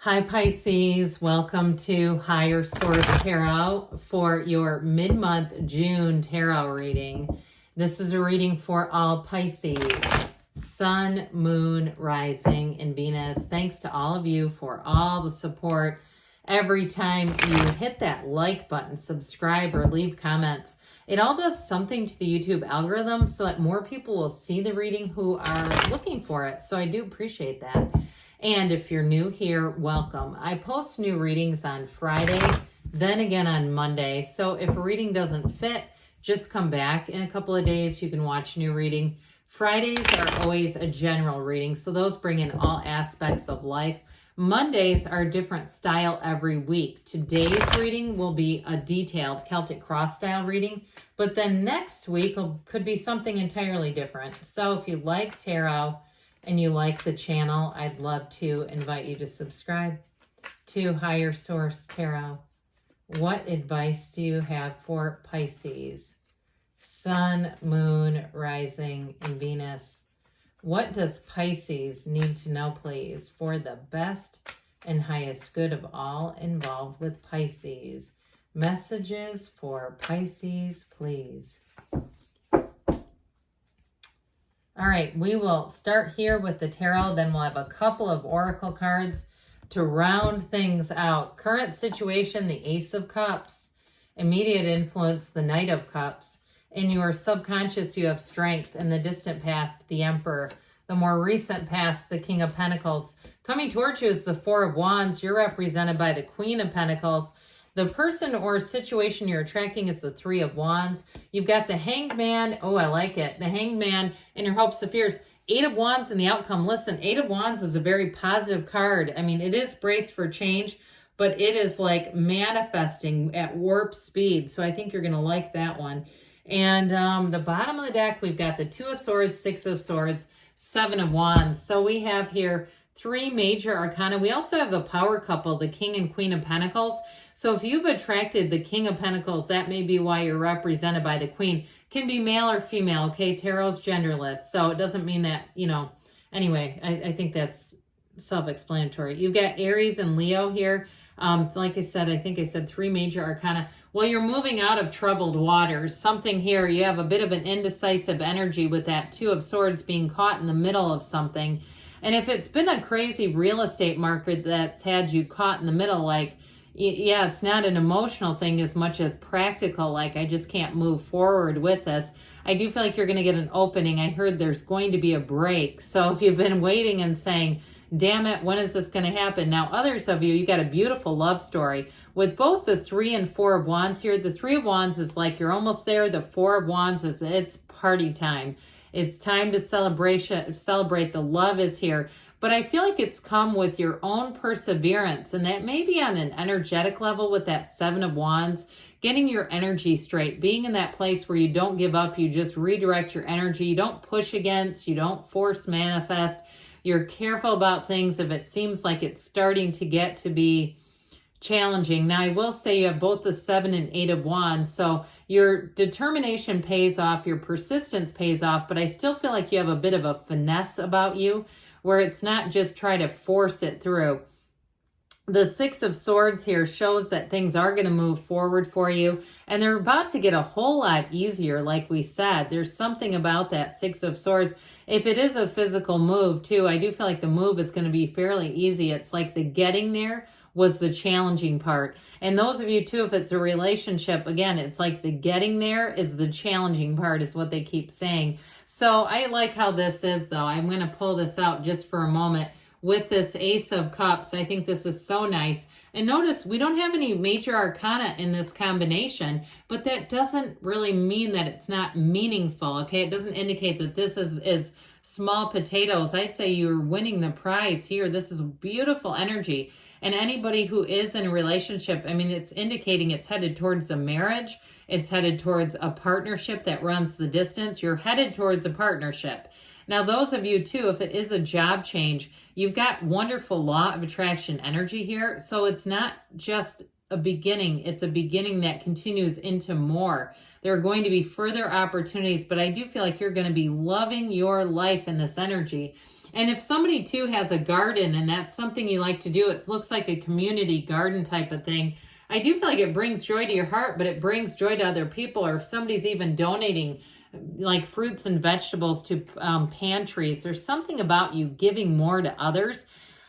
Hi Pisces, welcome to Higher Source Tarot for your mid-month June tarot reading. This is a reading for all Pisces, Sun, Moon, Rising, and Venus. Thanks to all of you for all the support. Every time you hit that like button, subscribe, or leave comments, it all does something to the YouTube algorithm so that more people will see the reading who are looking for it. So I do appreciate that. And if you're new here, welcome. I post new readings on Friday, then again on Monday. So if a reading doesn't fit, just come back in a couple of days. You can watch new reading. Fridays are always a general reading, so those bring in all aspects of life. Mondays are a different style every week. Today's reading will be a detailed Celtic cross style reading, but then next week could be something entirely different. So if you like tarot, and you like the channel, I'd love to invite you to subscribe to Higher Source Tarot. What advice do you have for Pisces? Sun, Moon, Rising, and Venus. What does Pisces need to know, please, for the best and highest good of all involved with Pisces? Messages for Pisces, please. All right, we will start here with the tarot, then we'll have a couple of oracle cards to round things out. Current situation, the Ace of Cups. Immediate influence, the Knight of Cups. In your subconscious, you have strength. In the distant past, the Emperor. The more recent past, the King of Pentacles. Coming towards you is the Four of Wands. You're represented by the Queen of Pentacles. The person or situation you're attracting is the Three of Wands. You've got the Hanged Man. Oh, I like it. The Hanged Man and your hopes and fears. Eight of Wands and the outcome. Listen, Eight of Wands is a very positive card. I mean, it is braced for change, but it is like manifesting at warp speed. So I think you're going to like that one. And the bottom of the deck, we've got the Two of Swords, Six of Swords, Seven of Wands. So we have here three major arcana. We also have a power couple, the King and Queen of Pentacles. So if you've attracted the King of Pentacles, that may be why you're represented by the Queen. Can be male or female, okay? Tarot's genderless, so it doesn't mean that, anyway, I think that's self-explanatory. You've got Aries and Leo here. Like I said, I think I said three major arcana. Well, you're moving out of troubled waters. Something here, you have a bit of an indecisive energy with that Two of Swords being caught in the middle of something. And if it's been a crazy real estate market that's had you caught in the middle, like, yeah, it's not an emotional thing as much as practical, like I just can't move forward with this. I do feel like you're going to get an opening. I heard there's going to be a break. So if you've been waiting and saying, damn it, when is this going to happen? Now, others of you got a beautiful love story. With both the Three and Four of Wands here, the Three of Wands is like you're almost there. The Four of Wands is it's party time. It's time to celebrate. The love is here. But I feel like it's come with your own perseverance, and that may be on an energetic level with that Seven of Wands, getting your energy straight, being in that place where you don't give up, you just redirect your energy, you don't push against, you don't force manifest, you're careful about things if it seems like it's starting to get to be challenging. Now, I will say you have both the Seven and Eight of Wands, so your determination pays off, your persistence pays off, but I still feel like you have a bit of a finesse about you, where it's not just try to force it through. The Six of Swords here shows that things are going to move forward for you, and they're about to get a whole lot easier, like we said. There's something about that Six of Swords. If it is a physical move, too, I do feel like the move is going to be fairly easy. It's like the getting there was the challenging part. And those of you, too, if it's a relationship, again, it's like the getting there is the challenging part, is what they keep saying. So I like how this is, though. I'm going to pull this out just for a moment. With this Ace of Cups, I think this is so nice. And notice we don't have any major arcana in this combination, but that doesn't really mean that it's not meaningful, okay? It doesn't indicate that this is small potatoes. I'd say you're winning the prize here. This is beautiful energy. And anybody who is in a relationship, I mean, it's indicating it's headed towards a marriage. It's headed towards a partnership that runs the distance. You're headed towards a partnership. Now, those of you, too, if it is a job change, you've got wonderful law of attraction energy here. So it's not just a beginning. It's a beginning that continues into more. There are going to be further opportunities, but I do feel like you're going to be loving your life in this energy. And if somebody too has a garden and that's something you like to do, it looks like a community garden type of thing. I do feel like it brings joy to your heart, but it brings joy to other people. Or if somebody's even donating like fruits and vegetables to pantries, there's something about you giving more to others.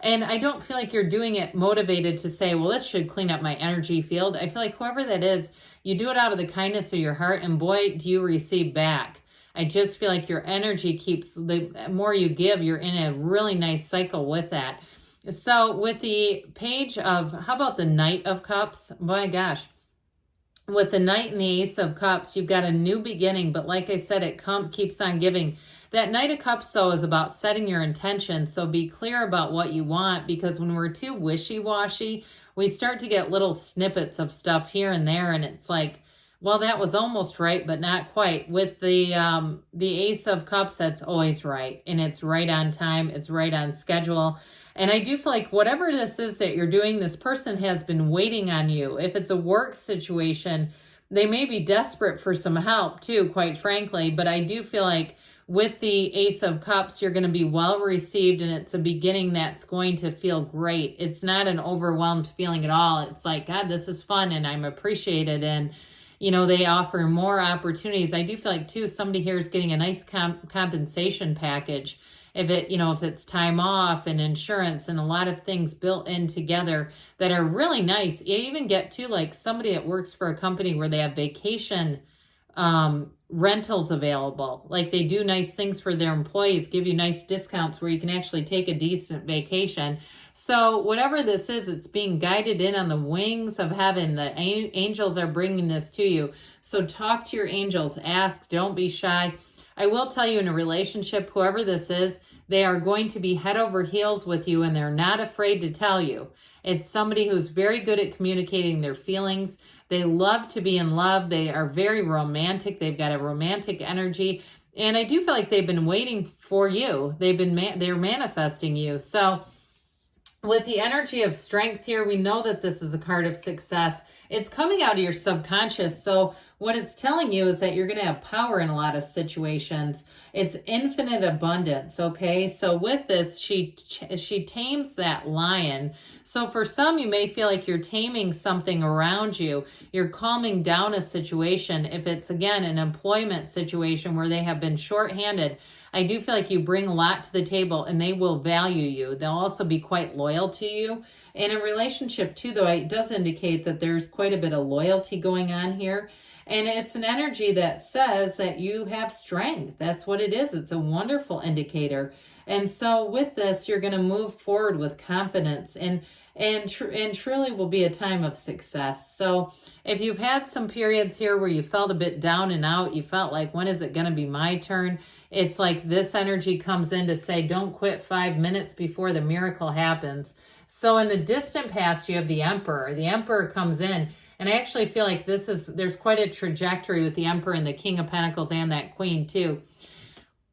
And I don't feel like you're doing it motivated to say, well, this should clean up my energy field. I feel like whoever that is, you do it out of the kindness of your heart, and boy, do you receive back. I just feel like your energy keeps, the more you give, you're in a really nice cycle with that. So with the page of, how about the Knight of Cups? My gosh. With the Knight and the Ace of Cups, you've got a new beginning, but like I said, it keeps on giving. That Knight of Cups, though, is about setting your intention, so be clear about what you want, because when we're too wishy-washy, we start to get little snippets of stuff here and there, and it's like, well, that was almost right, but not quite. With the Ace of Cups, that's always right, and it's right on time, it's right on schedule. And I do feel like whatever this is that you're doing, this person has been waiting on you. If it's a work situation, they may be desperate for some help too, quite frankly, but I do feel like with the Ace of Cups, you're going to be well received, and it's a beginning that's going to feel great. It's not an overwhelmed feeling at all. It's like, God, this is fun, and I'm appreciated, and you know, they offer more opportunities. I do feel like too, somebody here is getting a nice compensation package. If it's time off and insurance and a lot of things built in together that are really nice. You even get to like somebody that works for a company where they have vacation rentals available. Like they do nice things for their employees, give you nice discounts where you can actually take a decent vacation. So whatever this is, it's being guided in on the wings of heaven. The angels are bringing this to you. So talk to your angels, ask, don't be shy. I will tell you, in a relationship, whoever this is, they are going to be head over heels with you, and they're not afraid to tell you. It's somebody who's very good at communicating their feelings. They love to be in love. They are very romantic. They've got a romantic energy. And I do feel like they've been waiting for you. They're manifesting you. So with the energy of strength here, we know that this is a card of success. It's coming out of your subconscious. So what it's telling you is that you're going to have power in a lot of situations. It's infinite abundance, okay? So with this, she tames that lion. So for some, you may feel like you're taming something around you. You're calming down a situation. If it's, again, an employment situation where they have been shorthanded, I do feel like you bring a lot to the table, and they will value you. They'll also be quite loyal to you. In a relationship too, though, it does indicate that there's quite a bit of loyalty going on here. And it's an energy that says that you have strength. That's what it is. It's a wonderful indicator. And so with this, you're going to move forward with confidence and truly will be a time of success. So if you've had some periods here where you felt a bit down and out, you felt like, when is it going to be my turn? It's like this energy comes in to say, don't quit 5 minutes before the miracle happens. So in the distant past, you have the Emperor. The Emperor comes in, and I actually feel like there's quite a trajectory with the Emperor and the King of Pentacles and that Queen too.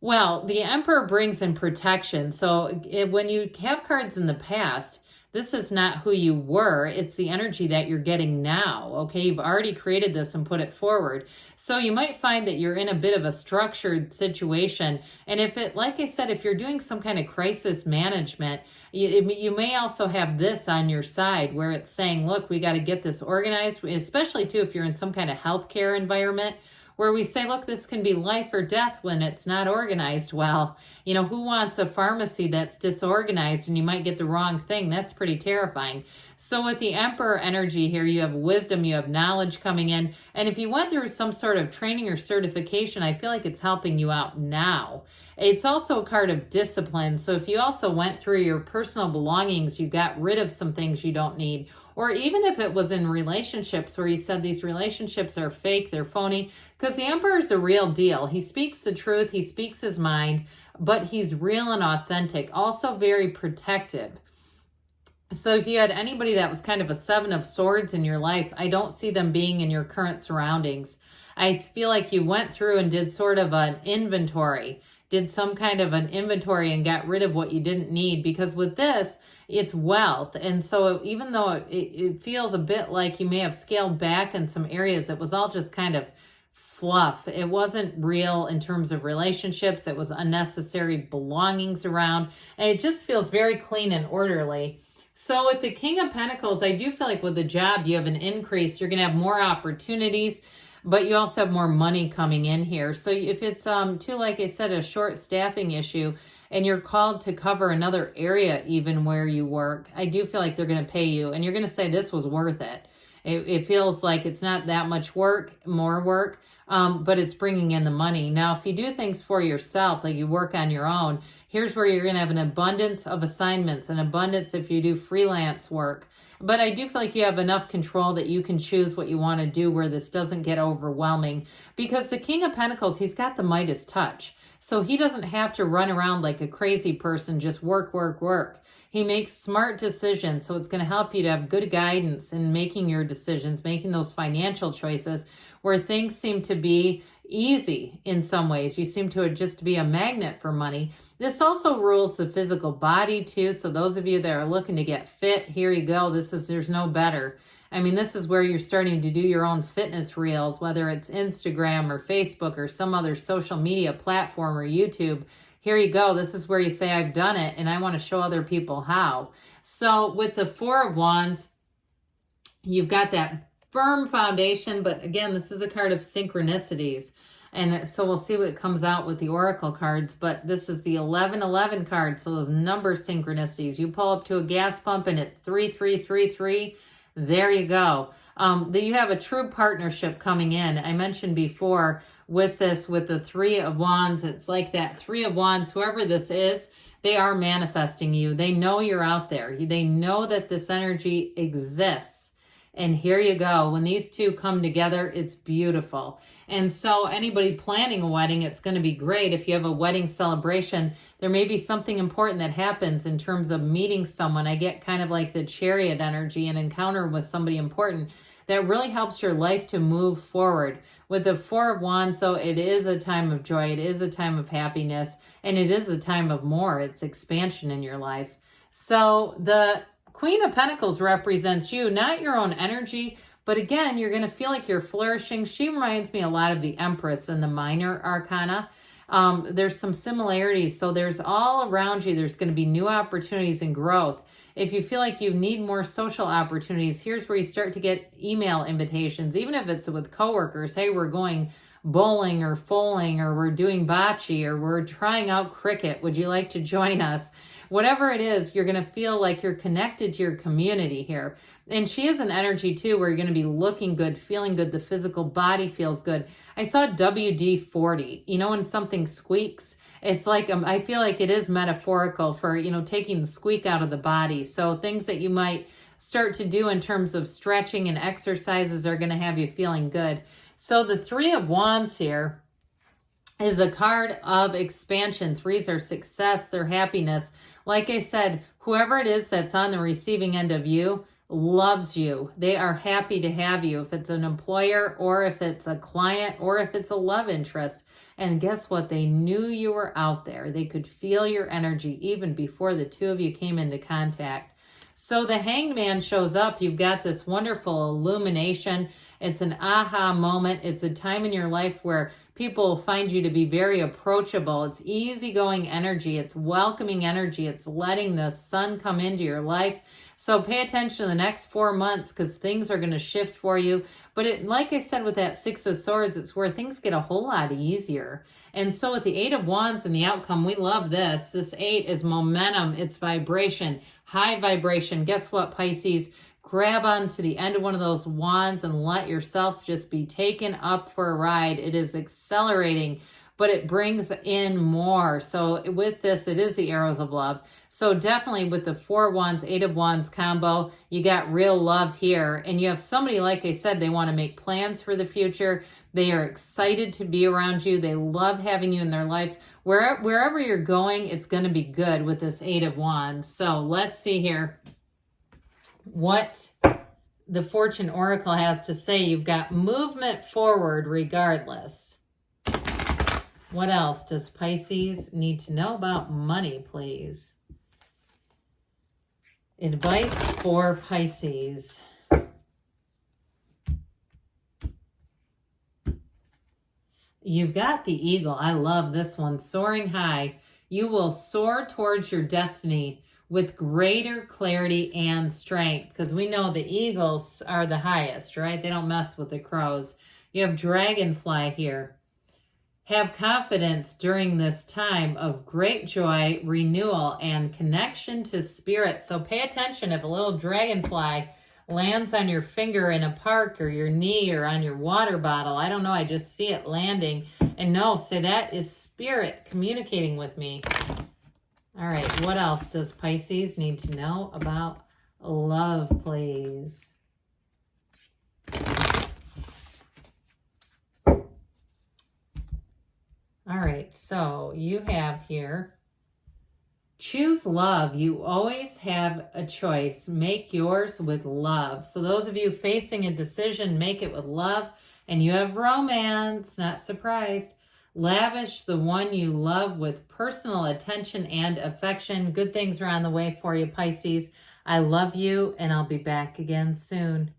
Well, the Emperor brings in protection. So when you have cards in the past, this is not who you were. It's the energy that you're getting now, okay? You've already created this and put it forward. So you might find that you're in a bit of a structured situation. And like I said, if you're doing some kind of crisis management, you may also have this on your side where it's saying, look, we got to get this organized, especially too if you're in some kind of healthcare environment, where we say, look, this can be life or death when it's not organized well. You know, who wants a pharmacy that's disorganized and you might get the wrong thing? That's pretty terrifying. So with the Emperor energy here, you have wisdom, you have knowledge coming in. And if you went through some sort of training or certification, I feel like it's helping you out now. It's also a card of discipline. So if you also went through your personal belongings, you got rid of some things you don't need, or even if it was in relationships where you said these relationships are fake, they're phony, because the Emperor is a real deal. He speaks the truth, he speaks his mind, but he's real and authentic, also very protective. So if you had anybody that was kind of a Seven of Swords in your life, I don't see them being in your current surroundings. I feel like you went through and did sort of an inventory, did some kind of an inventory and got rid of what you didn't need, because with this, it's wealth. And so even though it feels a bit like you may have scaled back in some areas, it was all just kind of fluff. It wasn't real in terms of relationships. It was unnecessary belongings around. And it just feels very clean and orderly. So with the King of Pentacles, I do feel like with the job, you have an increase. You're going to have more opportunities, but you also have more money coming in here. So if it's, too, like I said, a short staffing issue, and you're called to cover another area even where you work, I do feel like they're going to pay you, and you're going to say this was worth it. It feels like it's not that much work, more work, but it's bringing in the money. Now, if you do things for yourself, like you work on your own, here's where you're going to have an abundance of assignments, an abundance if you do freelance work. But I do feel like you have enough control that you can choose what you want to do where this doesn't get overwhelming. Because the King of Pentacles, he's got the Midas touch. So he doesn't have to run around like a crazy person, just work, work, work. He makes smart decisions. So it's going to help you to have good guidance in making your decisions, making those financial choices where things seem to be easy in some ways. You seem to just be a magnet for money. This also rules the physical body too. So those of you that are looking to get fit, here you go. There's no better. I mean, this is where you're starting to do your own fitness reels, whether it's Instagram or Facebook or some other social media platform or YouTube. Here you go. This is where you say, I've done it and I want to show other people how. So with the Four of Wands, you've got that firm foundation, but again, this is a card of synchronicities. And so we'll see what comes out with the Oracle cards, but this is the 1111 card. So those number synchronicities, you pull up to a gas pump and it's 3333. There you go. You have a true partnership coming in. I mentioned before with this, with the Three of Wands, it's like that Three of Wands, whoever this is, they are manifesting you. They know you're out there. They know that this energy exists. And here you go. When these two come together, it's beautiful. And so anybody planning a wedding, it's going to be great. If you have a wedding celebration, there may be something important that happens in terms of meeting someone. I get kind of like the Chariot energy, an encounter with somebody important that really helps your life to move forward. With the Four of Wands, so it is a time of joy. It is a time of happiness. And it is a time of more. It's expansion in your life. So the Queen of Pentacles represents you, not your own energy, but again, you're going to feel like you're flourishing. She reminds me a lot of the Empress in the Minor Arcana. There's some similarities. So there's all around you, there's going to be new opportunities and growth. If you feel like you need more social opportunities, here's where you start to get email invitations, even if it's with coworkers. Hey, we're going bowling or foaling, or we're doing bocce, or we're trying out cricket. Would you like to join us? Whatever it is, you're going to feel like you're connected to your community here. And she is an energy too, where you're going to be looking good, feeling good. The physical body feels good. I saw WD-40, you know, when something squeaks, it's like, I feel like it is metaphorical for, you know, taking the squeak out of the body. So things that you might start to do in terms of stretching and exercises are going to have you feeling good. So the Three of Wands here is a card of expansion. Threes are success, their happiness. Like I said, whoever it is that's on the receiving end of you loves you. They are happy to have you. If it's an employer, or if it's a client, or if it's a love interest. And guess what? They knew you were out there. They could feel your energy even before the two of you came into contact. So the Hanged Man shows up. You've got this wonderful illumination. It's an aha moment. It's a time in your life where people find you to be very approachable. It's easygoing energy. It's welcoming energy. It's letting the sun come into your life. So pay attention to the next 4 months, because things are going to shift for you. But it, like I said, with that Six of Swords, it's where things get a whole lot easier. And so with the Eight of Wands and the outcome, we love this. This 8 is momentum. It's vibration, high vibration. Guess what, Pisces? Grab onto the end of one of those wands and let yourself just be taken up for a ride. It is accelerating, but it brings in more. So with this, it is the arrows of love. So definitely with the Four Wands, Eight of Wands combo, you got real love here. And you have somebody, like I said, they want to make plans for the future. They are excited to be around you. They love having you in their life. Wherever you're going, it's going to be good with this Eight of Wands. So let's see here what the Fortune Oracle has to say. You've got movement forward regardless. What else does Pisces need to know about money, please? Advice for Pisces. You've got the eagle. I love this one. Soaring high. You will soar towards your destiny with greater clarity and strength, because we know the eagles are the highest, right? They don't mess with the crows. You have dragonfly here. Have confidence during this time of great joy, renewal, and connection to spirit. So pay attention if a little dragonfly lands on your finger in a park or your knee or on your water bottle. I don't know. I just see it landing. And no, say that is spirit communicating with me. All right. What else does Pisces need to know about love, please? All right, so you have here, choose love. You always have a choice. Make yours with love. So those of you facing a decision, make it with love. And you have romance, not surprised. Lavish the one you love with personal attention and affection. Good things are on the way for you, Pisces. I love you, and I'll be back again soon.